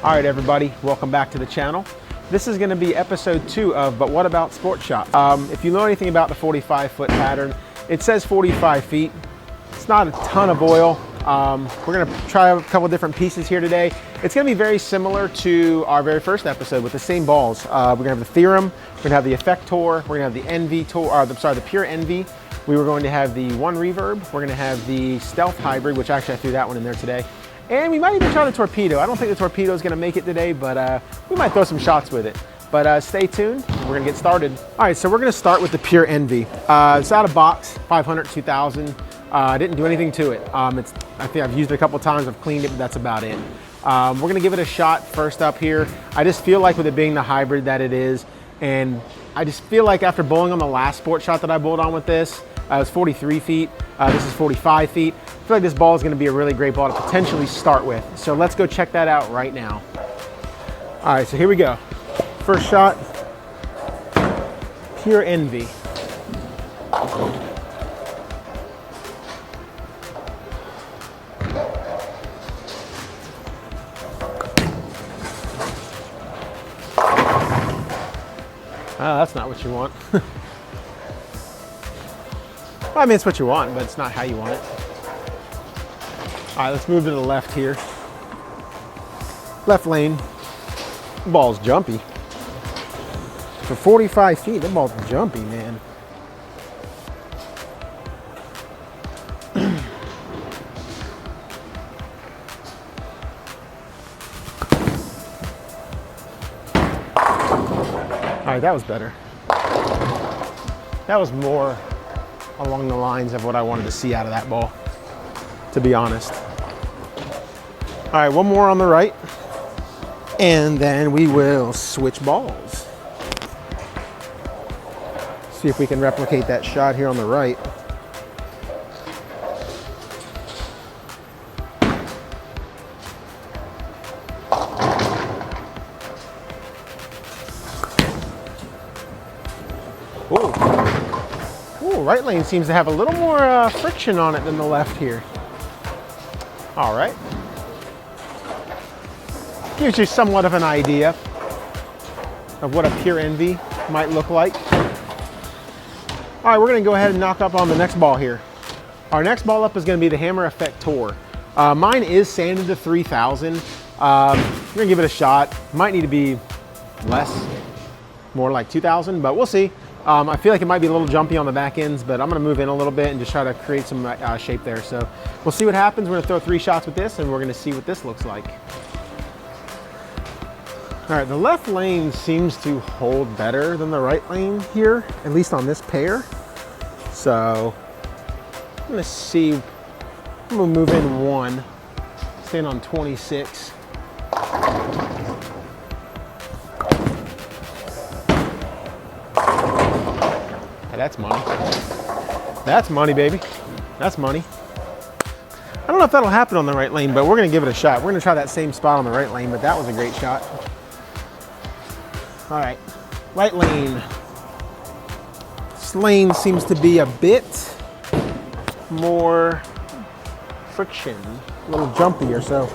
All right, everybody, welcome back to the channel. This is going to be episode 2 of But What About Sport Shot? If you know anything about the 45-foot pattern, it says 45 feet. It's not a ton of oil. We're going to try a couple different pieces here today. It's going to be very similar to our very first episode with the same balls. We're going to have the Theorem, we're going to have the Effector, we're going to have the NV Tour, the Pure NV. We were going to have the One Reverb. We're going to have the Stealth Hybrid, which actually I threw that one in there today. And we might even try the Torpedo. I don't think the Torpedo is going to make it today, but we might throw some shots with it. But stay tuned. We're going to get started. All right, so we're going to start with the Pure NV. It's out of box, 500, 2000. I didn't do anything to it. I think I've used it a couple times. I've cleaned it, but that's about it. We're going to give it a shot first up here. I just feel like with it being the hybrid that it is, and I just feel like after bowling on the last sport shot that I bowled on with this, it was 43 feet. This is 45 feet. I feel like this ball is going to be a really great ball to potentially start with. So let's go check that out right now. All right, so here we go. First shot, Pure NV. Oh, that's not what you want. Well, I mean, it's what you want, but it's not how you want it. All right, let's move to the left here. Left lane. The ball's jumpy. For 45 feet, the ball's jumpy, man. All right, that was better. That was more along the lines of what I wanted to see out of that ball, to be honest. All right, one more on the right, and then we will switch balls. See if we can replicate that shot here on the right. Right lane seems to have a little more friction on it than the left here. All right. Gives you somewhat of an idea of what a Pure NV might look like. All right, we're gonna go ahead and knock up on the next ball here. Our next ball up is gonna be the Hammer Effector. Mine is sanded to 3000. We're gonna give it a shot. Might need to be less, more like 2000, but we'll see. I feel like it might be a little jumpy on the back ends, but I'm gonna move in a little bit and just try to create some shape there. So we'll see what happens. We're gonna throw 3 shots with this, and we're gonna see what this looks like. All right, the left lane seems to hold better than the right lane here, at least on this pair. So I'm gonna see, I'm gonna move in 1, stand on 26. That's money. That's money, baby. That's money. I don't know if that'll happen on the right lane, but we're gonna give it a shot. We're gonna try that same spot on the right lane, but that was a great shot. All right, right lane. This lane seems to be a bit more friction, a little jumpier, so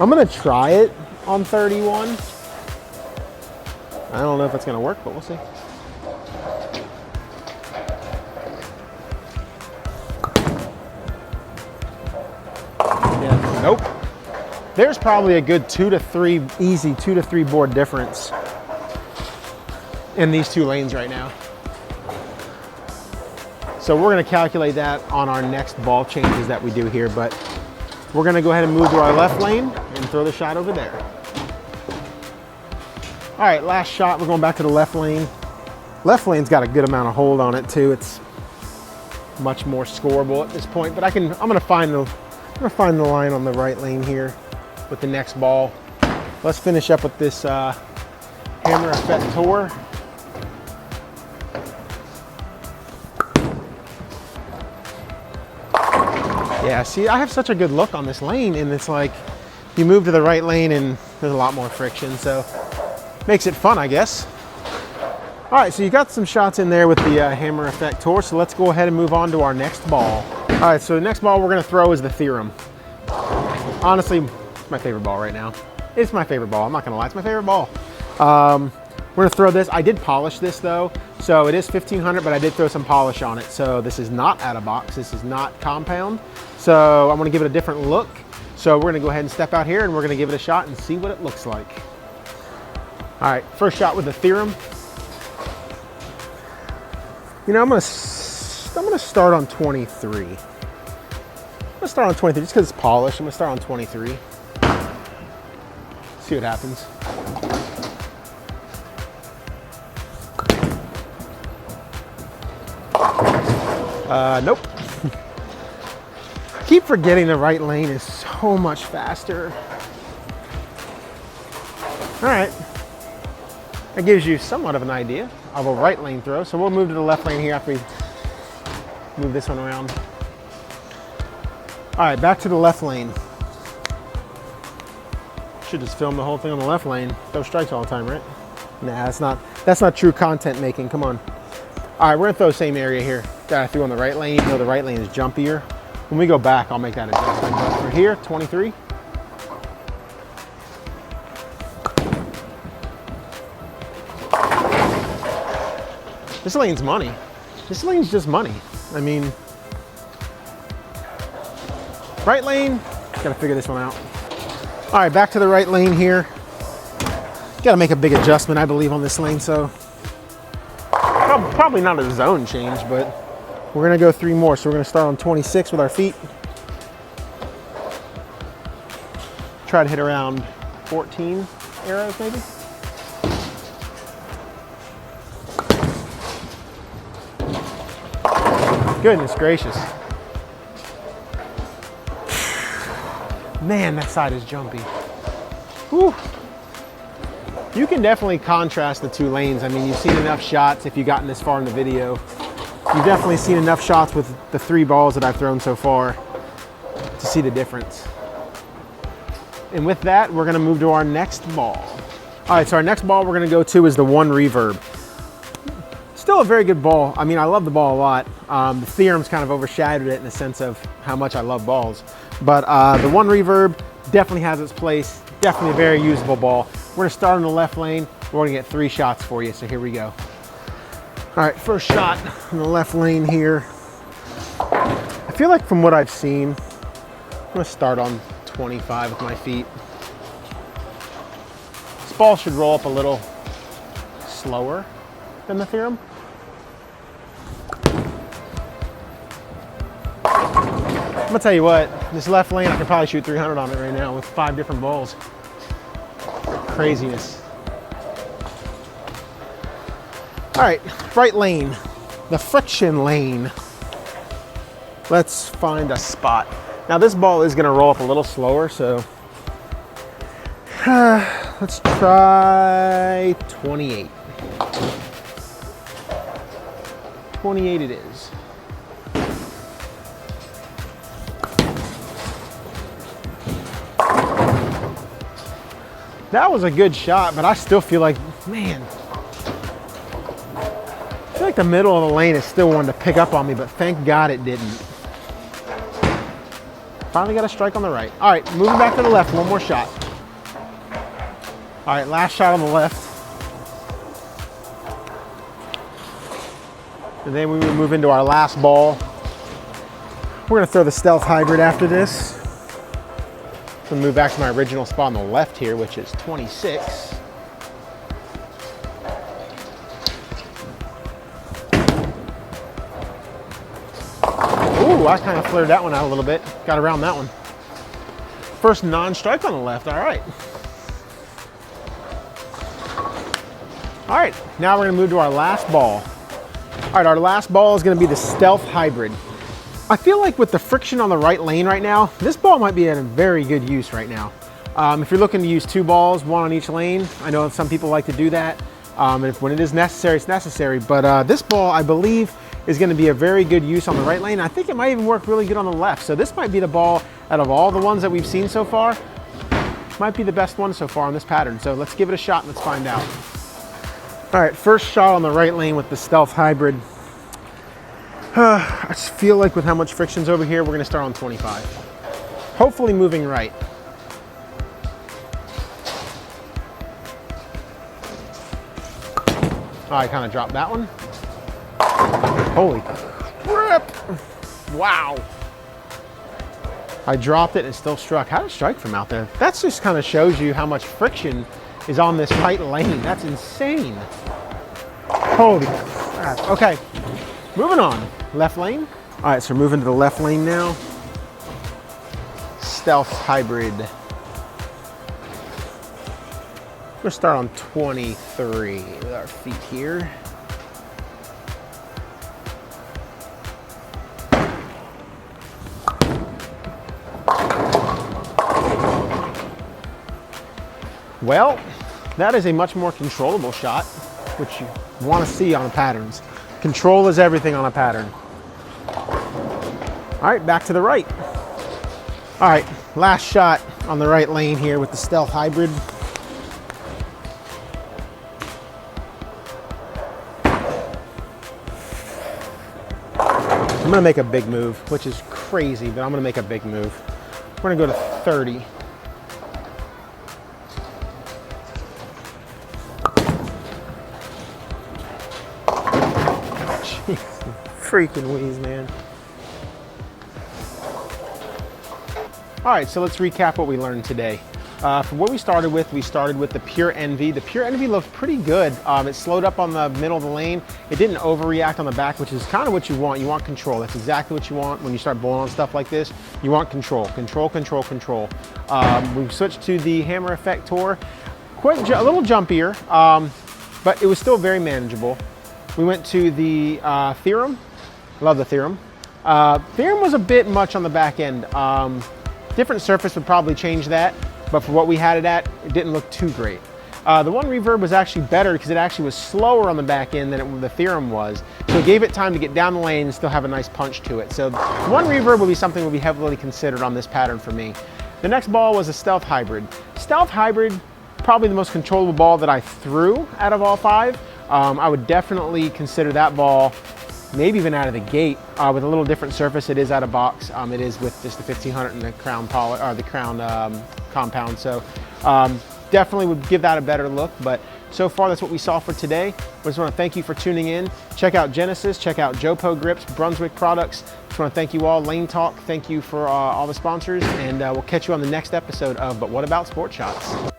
I'm gonna try it on 31. I don't know if it's gonna work, but we'll see. Nope. There's probably a good 2 to 3, easy 2 to 3 board difference in these 2 lanes right now. So we're gonna calculate that on our next ball changes that we do here, but we're gonna go ahead and move to our left lane and throw the shot over there. All right, last shot, we're going back to the left lane. Left lane's got a good amount of hold on it too. It's much more scoreable at this point, but I'm gonna find the line on the right lane here with the next ball. Let's finish up with this Hammer Effector. Yeah, see, I have such a good look on this lane, and it's like you move to the right lane and there's a lot more friction, so makes it fun, I guess. All right, so you got some shots in there with the Hammer Effector, so let's go ahead and move on to our next ball. All right, so the next ball we're gonna throw is the Theorem. Honestly, it's my favorite ball right now. It's my favorite ball. I'm not gonna lie, it's my favorite ball. We're gonna throw this. I did polish this though, so it is 1500, but I did throw some polish on it. So this is not out of box. This is not compound. So I'm gonna give it a different look. So we're gonna go ahead and step out here and we're gonna give it a shot and see what it looks like. All right, first shot with the Theorem. You know, I'm gonna start on 23. I'm gonna start on 23 just because it's polished. I'm gonna start on 23. See what happens. Nope. I keep forgetting the right lane is so much faster. All right. That gives you somewhat of an idea of a right lane throw. So we'll move to the left lane here after we move this one around. All right, back to the left lane. Should just film the whole thing on the left lane. Throw strikes all the time, right? Nah, that's not true content making. Come on. All right, we're gonna throw the same area here that I threw on the right lane, even though the right lane is jumpier. When we go back, I'll make that adjustment. But for here, 23. This lane's money. This lane's just money. I mean, right lane, gotta figure this one out. All right, back to the right lane here. Gotta make a big adjustment, I believe, on this lane, so probably not a zone change, but we're gonna go 3 more. So we're gonna start on 26 with our feet. Try to hit around 14 arrows, maybe. Goodness gracious. Man, that side is jumpy. Whew. You can definitely contrast the 2 lanes. I mean, you've seen enough shots if you've gotten this far in the video. You've definitely seen enough shots with the 3 balls that I've thrown so far to see the difference. And with that, we're gonna move to our next ball. All right, so our next ball we're gonna go to is the 1 Reverb. Still a very good ball. I mean, I love the ball a lot. The Theorem's kind of overshadowed it in the sense of how much I love balls. But the 1 Reverb definitely has its place. Definitely a very usable ball. We're gonna start in the left lane. We're gonna get 3 shots for you, so here we go. All right, first shot in the left lane here. I feel like from what I've seen, I'm gonna start on 25 with my feet. This ball should roll up a little slower than the Theorem. I'm gonna tell you what, this left lane, I could probably shoot 300 on it right now with 5 different balls. Craziness. All right, right lane, the friction lane. Let's find a spot. Now this ball is gonna roll up a little slower, so let's try 28. 28 it is. That was a good shot, but I still feel like, man, I feel like the middle of the lane is still wanting to pick up on me, but thank God it didn't. Finally got a strike on the right. All right, moving back to the left, 1 more shot. All right, last shot on the left. And then we will move into our last ball. We're gonna throw the Stealth Hybrid after this. I'm gonna move back to my original spot on the left here, which is 26. Ooh, I kind of flared that one out a little bit. Got around that one. First non-strike on the left, all right. All right, now we're gonna move to our last ball. All right, our last ball is gonna be the Stealth Hybrid. I feel like with the friction on the right lane right now, this ball might be in very good use right now. If you're looking to use 2 balls, 1 on each lane, I know some people like to do that. And when it is necessary, it's necessary. But this ball, I believe, is gonna be a very good use on the right lane. I think it might even work really good on the left. So this might be the ball out of all the ones that we've seen so far, might be the best one so far on this pattern. So let's give it a shot and let's find out. All right, first shot on the right lane with the Stealth Hybrid. I just feel like with how much friction's over here, we're gonna start on 25. Hopefully moving right. Oh, I kind of dropped that one. Holy crap. Wow. I dropped it and it still struck. How did it strike from out there? That just kind of shows you how much friction is on this right lane. That's insane. Holy crap. Okay, moving on. Left lane. All right, so we're moving to the left lane now. Stealth hybrid. We're gonna start on 23 with our feet here. Well, that is a much more controllable shot, which you want to see on patterns. Control is everything on a pattern. All right, back to the right. All right, last shot on the right lane here with the Stealth Hybrid. I'm gonna make a big move, which is crazy, but I'm gonna make a big move. We're gonna go to 30. Jeez, freaking wheeze, man. All right, so let's recap what we learned today. From what we started with the Pure Envy. The Pure Envy looked pretty good. It slowed up on the middle of the lane. It didn't overreact on the back, which is kind of what you want. You want control. That's exactly what you want when you start bowling on stuff like this. You want control, control, control, control. We switched to the Hammer Effect Tour. A little jumpier, but it was still very manageable. We went to the Theorem. Love the Theorem. Theorem was a bit much on the back end. Different surface would probably change that, but for what we had it at, it didn't look too great. The One Reverb was actually better because it actually was slower on the back end than the Theorem was, so it gave it time to get down the lane and still have a nice punch to it. So One Reverb will be something that will be heavily considered on this pattern for me. The next ball was a Stealth Hybrid. Stealth Hybrid, probably the most controllable ball that I threw out of all five. I would definitely consider that ball maybe even out of the gate with a little different surface. It is out of box. It is with just the 1500 and the crown compound. So definitely would give that a better look. But so far, that's what we saw for today. We just want to thank you for tuning in. Check out Genesis. Check out Jopo Grips, Brunswick Products. Just want to thank you all. Lane Talk. Thank you for all the sponsors, and we'll catch you on the next episode of But What About Sport Shots?